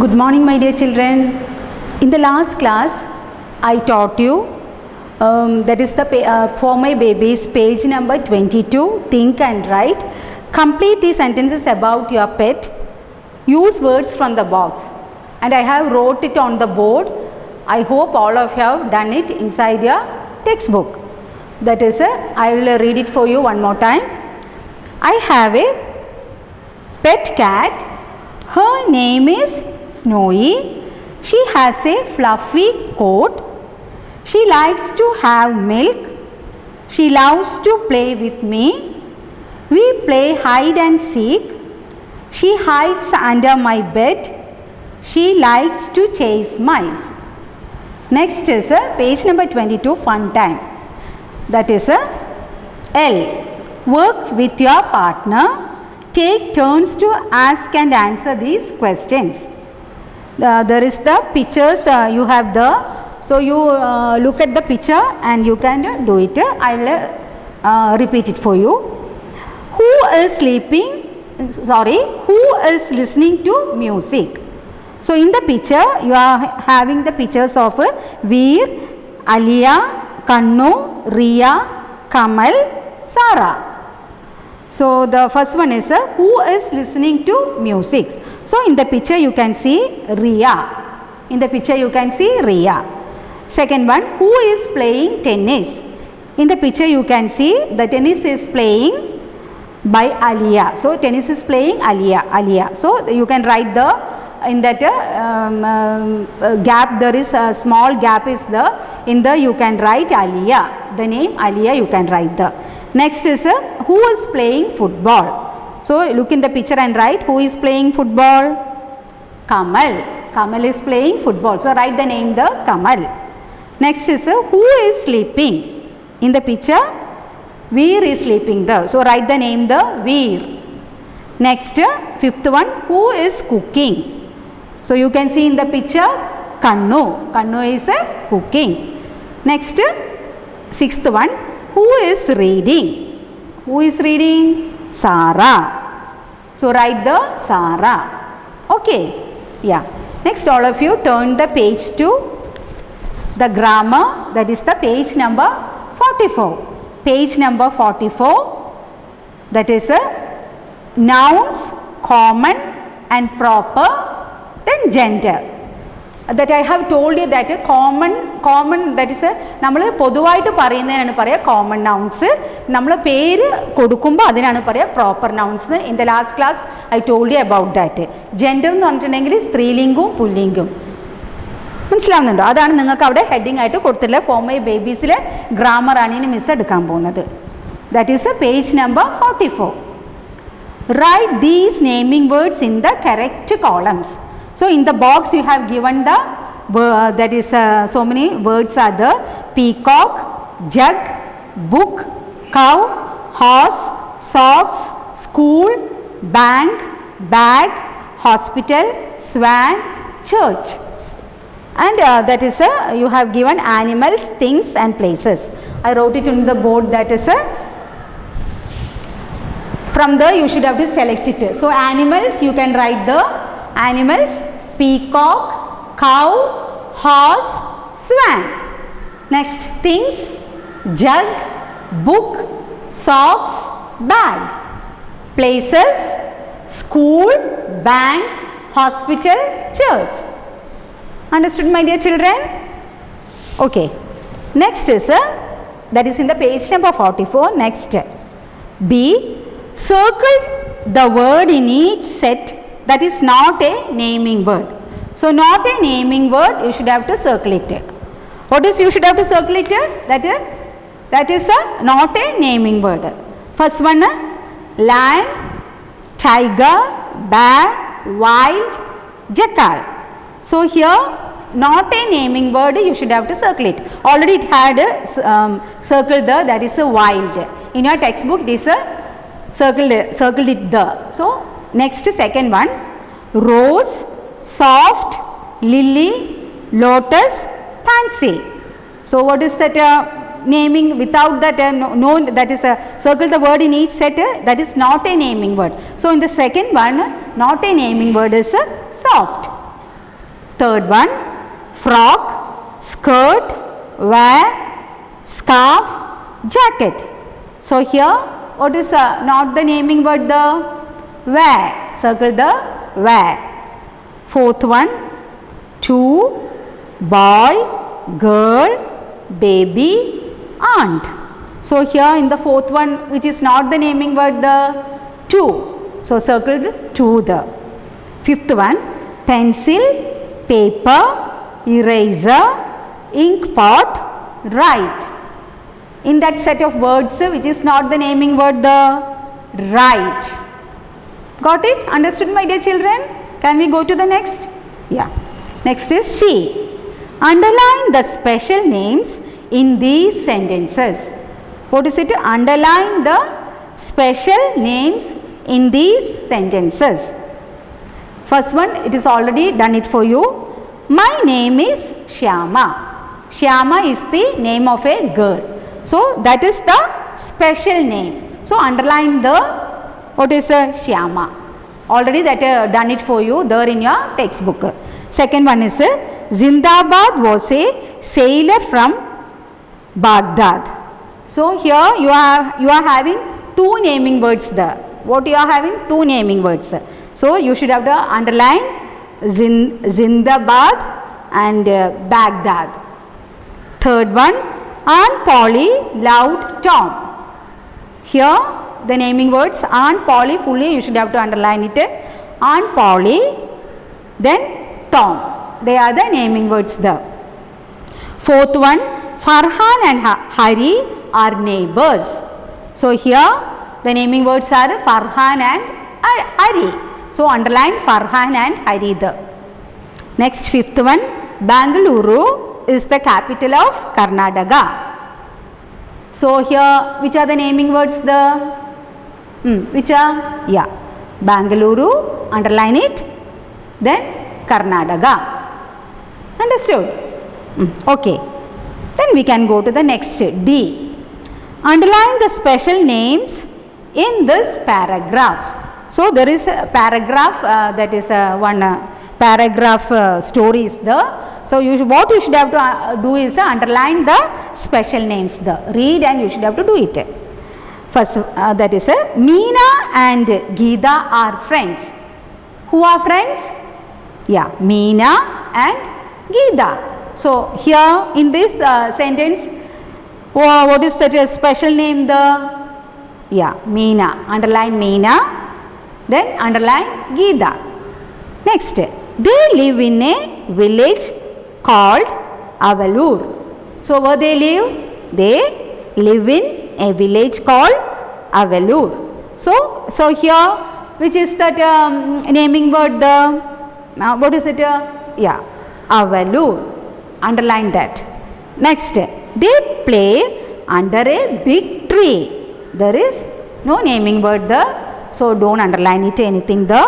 Good morning, my dear children. In the last class, I taught you that is the For My Babies page number 22, Think and Write. Complete the sentences about your pet. Use words from the box. And I have wrote it on the board. I hope all of you have done it inside your textbook. That is, I will read it for you one more time. I have a pet cat. Her name is Snowy. She has a fluffy coat. She likes to have milk. She loves to play with me. We play hide and seek. She hides under my bed. She likes to chase mice. Next is page number 22, fun time. That is L. Work with your partner. Take turns to ask and answer these questions. There is the pictures you have there. So you look at the picture and you can do it. I will repeat it for you. Who is sleeping? Sorry, who is listening to music? So in the picture you are having the pictures of Veer, Alia, Kannu, Riya, Kamal, Sara. So the first one is who is listening to music. So in the picture you can see Riya. In the picture you can see Riya. Second one, who is playing tennis? In the picture you can see the tennis is playing by Alia. So tennis is playing Alia. So you can write the in that gap, there is a small gap is there. In the you can write Alia. The name Alia you can write the. Next is who is playing football. So look in the picture and write who is playing football. Kamal. Kamal is playing football. So write the name the Kamal. Next is who is sleeping. In the picture Veer is sleeping there. So write the name the Veer. Next fifth one, who is cooking. So you can see in the picture Kannu. Kannu is cooking. Next sixth one, who is reading? Who is reading? Sara. So write the Sara. Okay. Yeah. Next all of you turn the page to the grammar, that is the page number 44. Page number 44, that is nouns, common and proper, then gender. That I have told you that common that is നമ്മൾ പൊതുവായിട്ട് പറയുന്നതിനാണ് പറയുക common nouns. നമ്മൾ പേര് കൊടുക്കുമ്പോൾ അതിനാണ് പറയുക proper nouns. In the last class I told you about that. Gender എന്ന് പറഞ്ഞിട്ടുണ്ടെങ്കിൽ സ്ത്രീലിംഗവും പുല്ലിംഗവും. മനസ്സിലാവുന്നുണ്ടോ? അതാണ് നിങ്ങൾക്ക് അവിടെ ഹെഡിങ് ആയിട്ട് കൊടുത്തില്ല. ഫോർ മൈ ബേബീസിലെ ഗ്രാമർ ആണ് ഇനി മിസ് എടുക്കാൻ പോകുന്നത്. That is page number 44. Write these naming words in the correct columns. So in the box you have given the that is so many words are there. Peacock, jug, book, cow, horse, socks, school, bank, bag, hospital, swan, church. And that is you have given animals, things and places. I wrote it on the board. That is from there you should have to select it. So animals you can write the animals, peacock, cow, horse, swan. Next things, jug, book, socks, bag. Places, school, bank, hospital, church. Understood, my dear children? Okay. Next is that is in the page number 44. Next B. Circle the word in each set that is not a naming word. So not a naming word, you should have to circle it. What is you should have to circle it? That is not a naming word. First one, lion, tiger, bear, wild, jackal. So here not a naming word, you should have to circle it. Already it had circled there, that is a wild. In your textbook it is circled it there. So next second one, rose, soft, lily, lotus, pansy. So what is that naming without that no that is circle the word in each set, that is not a naming word. So in the second one, not a naming word is soft. Third one, frock, skirt, wear, scarf, jacket. So here what is not the naming word, the wear. Circle the wear. Fourth one, to, boy, girl, baby, aunt. So here in the fourth one, which is not the naming word, the to. So circled to the. Fifth one, pencil, paper, eraser, ink pot, write. In that set of words which is not the naming word, the write. Got it? Understood, my dear children? Can we go to the next? Yeah. Next is C. Underline the special names in these sentences. What is it? Underline the special names in these sentences. First one, it is already done it for you. My name is Shyama. Shyama is the name of a girl. So that is the special name. So underline the, what is Shyama. Already that done it for you there in your textbook. Second one is Zindabad was a sailor from Baghdad. So here you are having two naming words there. What you are having? Two naming words. So you should have to underline Zindabad and Baghdad. Third one, Aunt Polly loved Tom. Here the naming words Aunt Polly, fully you should have to underline it. Aunt Polly, then Tom. They are the naming words there. Fourth one, Farhan and Hari are neighbors. So here the naming words are Farhan and Hari. So underline Farhan and Hari there. Next, fifth one, Bangalore is the capital of Karnataka. So here which are the naming words there? Which are? Yeah, Bangalore, underline it, then Karnataka. Understood? Okay. Then we can go to the next D. Underline the special names in this paragraph. So there is a paragraph, that is one paragraph story is there. So what you should have to do is underline the special names there. Read and you should have to do it. First, that is Meena and Geeta are friends. Who are friends? Yeah, Meena and Geeta. So here in this sentence, what is that special name there? Yeah, Meena. Underline Meena, then underline Geeta. Next, they live in a village called Avalur. So where they live? They live in a village called Avalur. So here which is that naming word? What is it? Yeah, Avalur. Underline that. Next, they play under a big tree. There is no naming word there, so don't underline it anything there.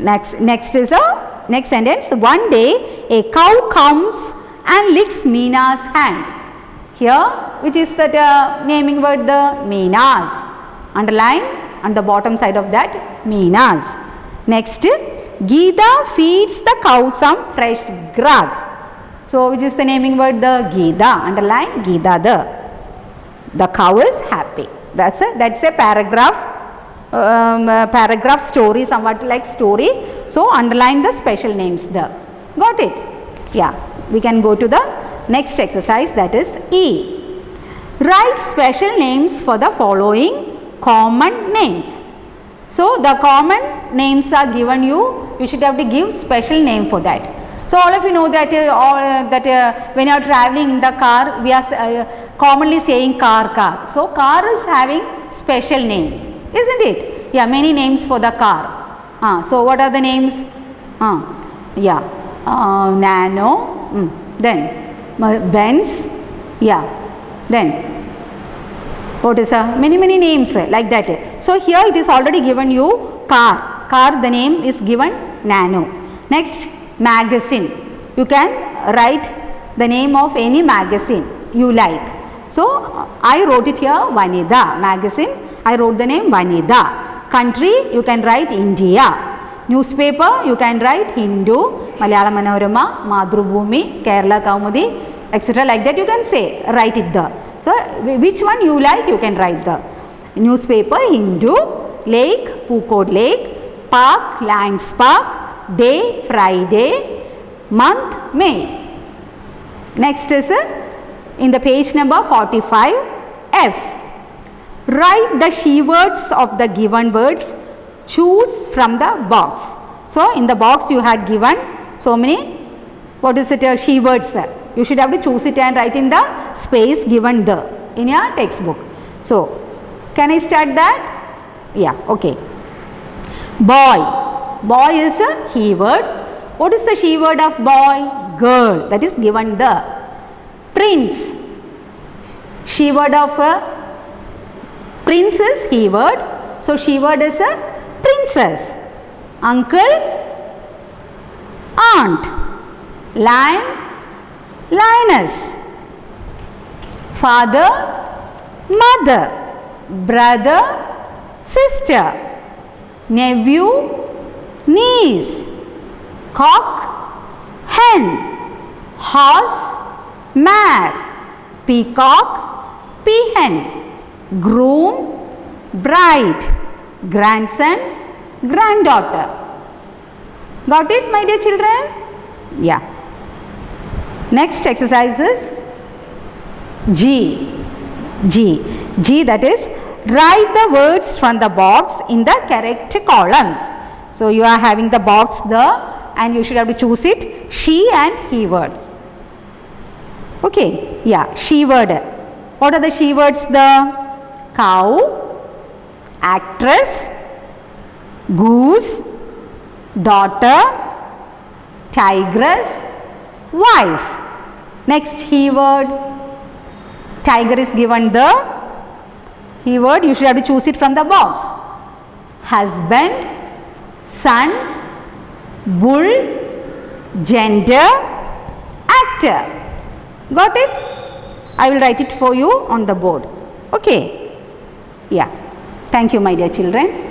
Next is a next sentence. One day a cow comes and licks Meena's hand. Here which is that naming word? The Meena's. Underline on the bottom side of that, Meena's. Next, Geeta feeds the cow some fresh grass. So which is the naming word? The Geeta. Underline Geeta there. The cow is happy. That's a paragraph. Paragraph story, somewhat like story. So underline the special names there. Got it? Yeah. We can go to the next exercise, that is E. Write special names for the following common names. So the common names are given you. You should have to give special name for that. So all of you know that when you are traveling in the car, we are commonly saying car. So car is having special name, isn't it? Yeah, many names for the car. So what are the names? Yeah, Nano, then Benz, yeah, then what is many names like that. So here it is already given you car. Car, the name is given Nano. Next, magazine. You can write the name of any magazine you like. So I wrote it here Vanida. Magazine, I wrote the name Vanida. Country, you can write India. Newspaper, you can write Hindu, Malayalam Manorama, Madhrubhumi, Kerala Kaumudi, etc. Like that you can say, write it there. So, which one you like, you can write the newspaper, Hindu, lake, Pukod Lake, park, Lions Park, day, Friday, month, May. Next is in the page number 45, F. Write the she words of the given words, choose from the box. So, in the box you had given so many, what is it, she words. You should have to choose it and write in the space given there in your textbook. So, can I start that? Yeah, okay. Boy. Boy is a he word. What is the she word of boy? Girl. That is given there. Prince. She word of prince is he word. So, she word is a princess. Uncle, aunt. Lion, lioness. Father, mother. Brother, sister. Nephew, niece. Cock, hen. Horse, mare. Peacock, peahen. Groom, bride. Grandson, granddaughter. Got it, my dear children? Yeah. Next exercise is G. G. G, that is, write the words from the box in the correct columns. So, you are having the box there and you should have to choose it, she and he word. Okay, yeah, she word. What are the she words there? Cow, actress, goose, daughter, tigress, wife. Next, he word. Tiger is given the he word. You should have to choose it from the box. Husband, son, bull, gender, actor. Got it? I will write it for you on the board. Okay. Yeah. Thank you, my dear children.